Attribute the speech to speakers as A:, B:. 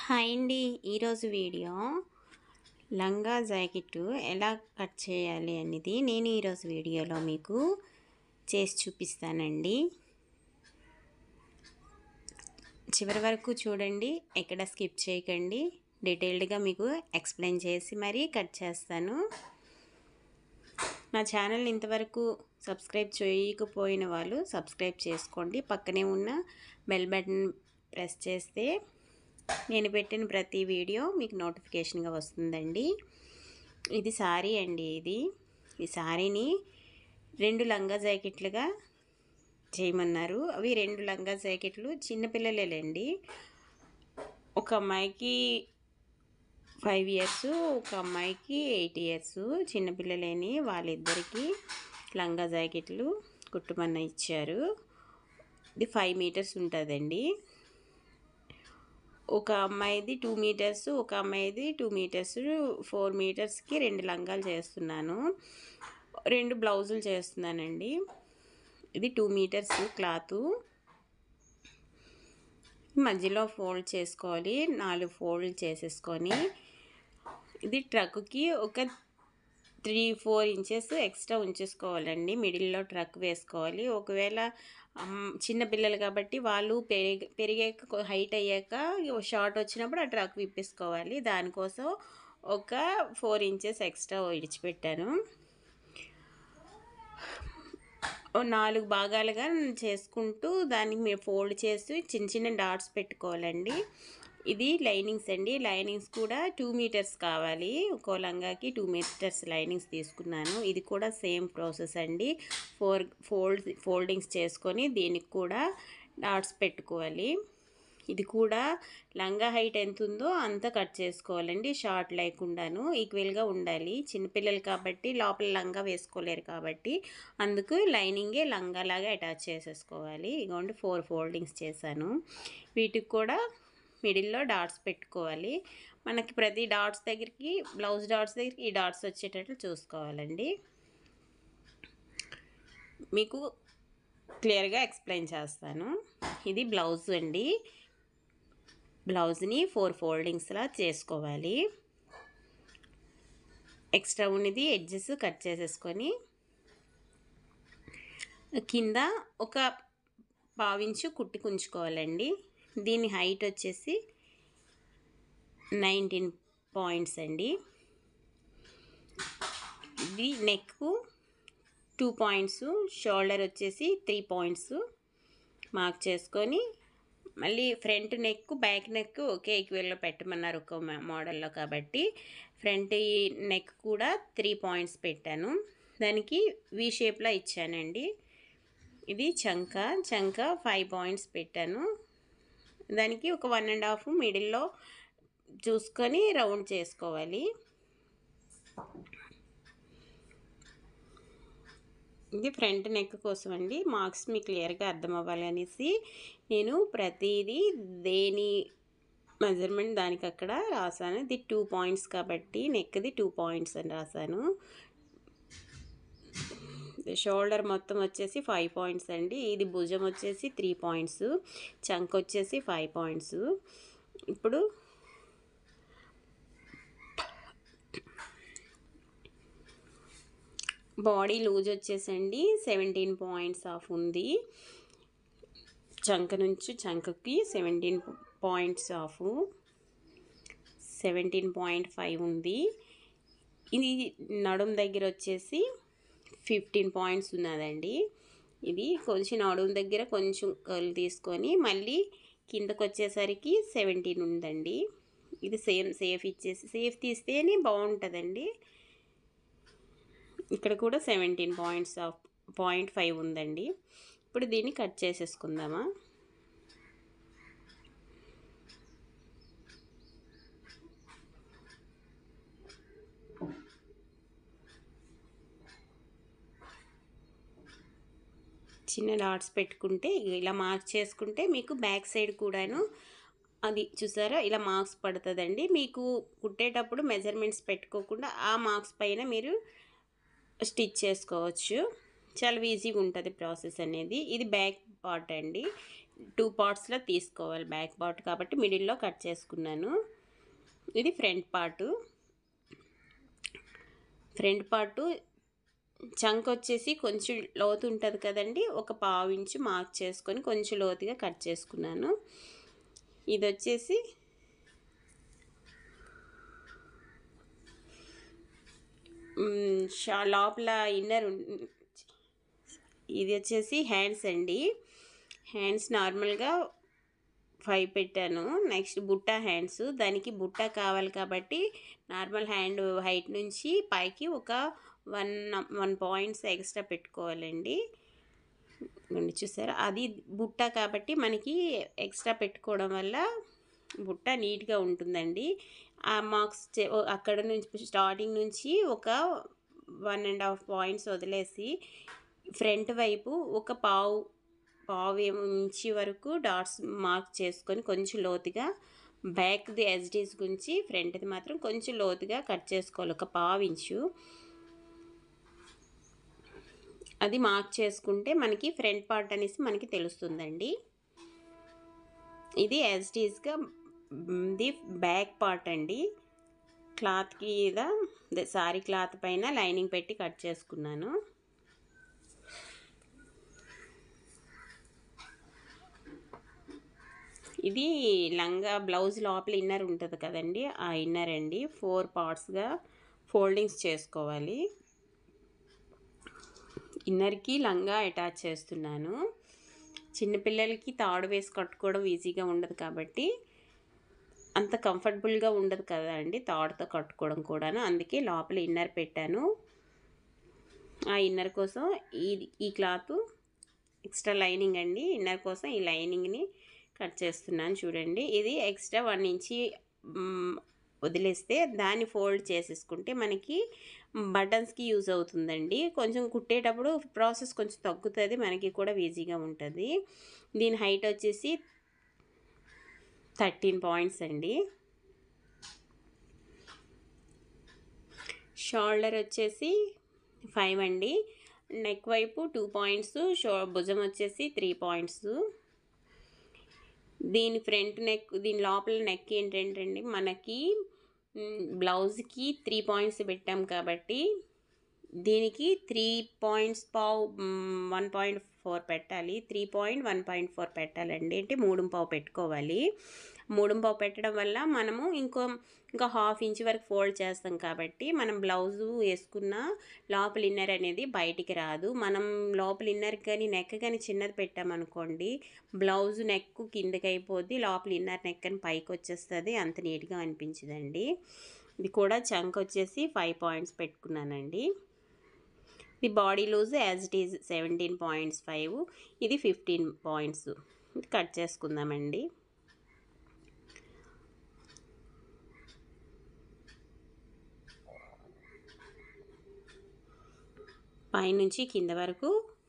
A: Hi అండి. ఈరోజు video లంగా జాకెట్ ఎలా కట్ చేయాలి అనేది నేను ఈరోజు వీడియోలో మీకు చేసి చూపిస్తానండి. చివరి వరకు చూడండి, ఎక్కడ స్కిప్ చేయకండి. డీటెయిల్డ్గా మీకు ఎక్స్ప్లెయిన్ చేసి మరీ కట్ చేస్తాను. నా ఛానల్ ఇంతవరకు సబ్స్క్రైబ్ చేయకపోయిన వాళ్ళు సబ్స్క్రైబ్ చేసుకోండి. పక్కనే ఉన్న బెల్ బటన్ ప్రెస్ చేస్తే నేను పెట్టిన ప్రతి వీడియో మీకు నోటిఫికేషన్గా వస్తుందండి. ఇది సారీ అండి. ఈ సారీని 2 లంగా జాకెట్లుగా చేయమన్నారు. అవి 2 లంగా జాకెట్లు చిన్నపిల్లలేండి. ఒక అమ్మాయికి 5 ఇయర్స్, ఒక అమ్మాయికి 8 ఇయర్స్. చిన్నపిల్లలేని వాళ్ళిద్దరికీ లంగా జాకెట్లు కుట్టుమన్న ఇచ్చారు. ఇది 5 మీటర్స్ ఉంటుందండి. ఒక అమ్మాయిది 2 మీటర్స్, ఒక అమ్మాయిది 2 మీటర్స్. 4 మీటర్స్కి 2 లంగాలు చేస్తున్నాను. 2 బ్లౌజులు చేస్తున్నానండి. ఇది 2 మీటర్స్ క్లాతు. మధ్యలో ఫోల్డ్ చేసుకోవాలి. 4 ఫోల్డ్ చేసేసుకొని ఇది ట్రక్కి ఒక 3-4 ఇంచెస్ ఎక్స్ట్రా ఉంచేసుకోవాలండి. మిడిల్లో ట్రక్ వేసుకోవాలి. ఒకవేళ చిన్నపిల్లలు కాబట్టి వాళ్ళు పెరిగాక హైట్ అయ్యాక షార్ట్ వచ్చినప్పుడు ఆ ట్రక్ విప్పేసుకోవాలి. దానికోసం ఒక 4 ఇంచెస్ ఎక్స్ట్రా విడిచిపెట్టాను. 4 భాగాలుగా చేసుకుంటూ దానికి మీరు ఫోల్డ్ చేసి చిన్న చిన్న డాట్స్ పెట్టుకోవాలండి. ఇది లైనింగ్స్ అండి. లైనింగ్స్ కూడా 2 మీటర్స్ కావాలి. ఒక్కో లంగాకి 2 మీటర్స్ లైనింగ్స్ తీసుకున్నాను. ఇది కూడా సేమ్ ప్రాసెస్ అండి. 4 ఫోల్డింగ్స్ చేసుకొని దీనికి కూడా డాట్స్ పెట్టుకోవాలి. ఇది కూడా లంగా హైట్ ఎంత ఉందో అంత కట్ చేసుకోవాలండి. షార్ట్ లేకుండాను ఈక్వల్గా ఉండాలి. చిన్నపిల్లలు కాబట్టి లోపల లంగా వేసుకోలేరు కాబట్టి అందుకు లైనింగే లంగాలాగా అటాచ్ చేసేసుకోవాలి. ఇగోండి 4 ఫోల్డింగ్స్ చేశాను. వీటికి కూడా మిడిల్లో డాట్స్ పెట్టుకోవాలి. మనకి ప్రతి డాట్స్ దగ్గరికి, బ్లౌజ్ డాట్స్ దగ్గరికి ఈ డాట్స్ వచ్చేటట్లు చూసుకోవాలండి. మీకు క్లియర్గా ఎక్స్ప్లెయిన్ చేస్తాను. ఇది బ్లౌజ్ అండి. బ్లౌజ్ని 4 ఫోల్డింగ్స్లా చేసుకోవాలి. ఎక్స్ట్రా ఉన్నది ఎడ్జెస్ కట్ చేసేసుకొని కింద ఒక 1/2 ఇంచు కుట్టుకుంచుకోవాలండి. దీని హైట్ వచ్చేసి 19 పాయింట్స్ అండి. ఇది నెక్ 2 పాయింట్స్, షోల్డర్ వచ్చేసి 3 పాయింట్స్ మార్క్ చేసుకొని మళ్ళీ ఫ్రంట్ నెక్, బ్యాక్ నెక్ ఒకే ఈక్వల్లో పెట్టమన్నారు ఒక మోడల్లో కాబట్టి ఫ్రంట్ నెక్ కూడా 3 పాయింట్స్ పెట్టాను. దానికి వి షేప్లో ఇచ్చానండి. ఇది చంక 5 పాయింట్స్ పెట్టాను. దానికి ఒక 1.5 మిడిల్లో చూసుకొని రౌండ్ చేసుకోవాలి. ఇది ఫ్రంట్ నెక్ కోసం అండి. మార్క్స్ మీకు క్లియర్గా అర్థం అవ్వాలి అనేసి నేను ప్రతిదీ దేని మెజర్మెంట్ దానికి అక్కడ రాసాను. ఇది 2 పాయింట్స్ కాబట్టి నెక్ది 2 పాయింట్స్ అని రాసాను. షోల్డర్ మొత్తం వచ్చేసి 5 పాయింట్స్ అండి. ఇది భుజం వచ్చేసి 3 పాయింట్స్, చంక వచ్చేసి 5 పాయింట్స్. ఇప్పుడు బాడీ లూజ్ వచ్చేసండి 17 పాయింట్స్ ఆఫ్ ఉంది. చంక నుంచి చంకకి 17 పాయింట్స్ ఆఫ్, 17.5 ఉంది. ఇది నడుం దగ్గర వచ్చేసి 15 పాయింట్స్ ఉన్నదండి. ఇది కొంచెం నడుం దగ్గర కొంచెం కర్ల్ తీసుకొని మళ్ళీ కిందకు వచ్చేసరికి 17 ఉందండి. ఇది సేఫ్ ఇచ్చేసి సేఫ్ తీస్తేనే బాగుంటుందండి. ఇక్కడ కూడా 17 పాయింట్స్ ఆఫ్ 0.5 ఉందండి. ఇప్పుడు దీన్ని కట్ చేసేసుకుందామా. చిన్న డాట్స్ పెట్టుకుంటే ఇలా మార్క్ చేసుకుంటే మీకు బ్యాక్ సైడ్ కూడాను అది చూసారా ఇలా మార్క్స్ పడుతుందండి. మీకు కుట్టేటప్పుడు మెజర్మెంట్స్ పెట్టుకోకుండా ఆ మార్క్స్ పైన మీరు స్టిచ్ చేసుకోవచ్చు. చాలా ఈజీగా ఉంటుంది ప్రాసెస్ అనేది. ఇది బ్యాక్ పార్ట్ అండి. 2 పార్ట్స్లో తీసుకోవాలి. బ్యాక్ పార్ట్ కాబట్టి మిడిల్లో కట్ చేసుకున్నాను. ఇది front part. Front part chunk వచ్చేసి కొంచెం లోతు ఉంటుంది కదండి, ఒక 1/2 ఇంచు మార్క్ చేసుకొని కొంచెం లోతుగా కట్ చేసుకున్నాను. ఇది వచ్చేసి లోపల ఇది వచ్చేసి హ్యాండ్స్ అండి. హ్యాండ్స్ నార్మల్గా 5 పెట్టాను. నెక్స్ట్ బుట్ట హ్యాండ్స్, దానికి బుట్ట కావాలి కాబట్టి నార్మల్ హ్యాండ్ హైట్ నుంచి పైకి ఒక 1 పాయింట్స్ ఎక్స్ట్రా పెట్టుకోవాలండి. చూసారా, అది బుట్ట కాబట్టి మనకి ఎక్స్ట్రా పెట్టుకోవడం వల్ల బుట్ట నీట్గా ఉంటుందండి. ఆ మార్క్స్ అక్కడ నుంచి స్టార్టింగ్ నుంచి ఒక 1.5 పాయింట్స్ వదిలేసి ఫ్రంట్ వైపు ఒక పావు ఇంచి వరకు డాట్స్ మార్క్ చేసుకొని కొంచెం లోతుగా, బ్యాక్ది ఎస్డీస్ గురించి ఫ్రంట్ది మాత్రం కొంచెం లోతుగా కట్ చేసుకోవాలి, ఒక 1/2 ఇంచు. అది మార్క్ చేసుకుంటే మనకి ఫ్రంట్ పార్ట్ అనేసి మనకి తెలుస్తుందండి. ఇది ఎస్డీస్గా ది బ్యాక్ పార్ట్ అండి. క్లాత్కి సారీ క్లాత్ పైన లైనింగ్ పెట్టి కట్ చేసుకున్నాను. ఇది లంగా బ్లౌజ్ లోపల ఇన్నర్ ఉంటుంది కదండి, ఆ ఇన్నర్ అండి. 4 పార్ట్స్గా ఫోల్డింగ్స్ చేసుకోవాలి. ఇన్నర్కి లంగా అటాచ్ చేస్తున్నాను. చిన్నపిల్లలకి తాడు వేసి కట్టుకోవడం ఈజీగా ఉండదు కాబట్టి, అంత కంఫర్టబుల్గా ఉండదు కదా అండి తాడుతో కట్టుకోవడం కూడాను, అందుకే లోపల ఇన్నర్ పెట్టాను. ఆ ఇన్నర్ కోసం ఈ క్లాత్ ఎక్స్ట్రా లైనింగ్ అండి. ఇన్నర్ కోసం ఈ లైనింగ్ని కట్ చేస్తున్నాను. చూడండి, ఇది ఎక్స్ట్రా 1 ఇంచి వదిలేస్తే దాన్ని ఫోల్డ్ చేసేసుకుంటే మనకి బటన్స్కి యూజ్ అవుతుందండి. కొంచెం కుట్టేటప్పుడు ప్రాసెస్ కొంచెం తగ్గుతుంది, మనకి కూడా ఈజీగా ఉంటుంది. దీని హైట్ వచ్చేసి 13 పాయింట్స్ అండి. షోల్డర్ వచ్చేసి 5 అండి. నెక్ వైపు 2 పాయింట్స్, భుజం వచ్చేసి 3 పాయింట్స్. దీని ఫ్రంట్ నెక్, దీని లోపల నెక్ ఏంటంటే అండి, మనకి బ్లౌజ్కి 3 పాయింట్స్ పెట్టాం కాబట్టి దీనికి 3 పాయింట్స్ 1.4 పెట్టాలి. 3.1.4 పెట్టాలండి, అంటే 3.5 పెట్టుకోవాలి. 3.5 పెట్టడం వల్ల మనము ఇంకా 1/2 ఇంచ్ వరకు ఫోల్డ్ చేస్తాం కాబట్టి మనం బ్లౌజు వేసుకున్న లోపల ఇన్నర్ అనేది బయటికి రాదు. మనం లోపల ఇన్నర్ కానీ నెక్ కానీ చిన్నది పెట్టామనుకోండి, బ్లౌజు నెక్ కిందకి అయిపోద్ది, లోపల ఇన్నర్ నెక్ అని పైకి వచ్చేస్తుంది, అంత నీట్గా అనిపించదండి. ఇది కూడా చంక్ వచ్చేసి 5 పాయింట్స్ పెట్టుకున్నానండి. ఇది body loose as it is 17.5, ఇది 15 పాయింట్స్. కట్ చేసుకుందామండి. పైనుంచి కింద వరకు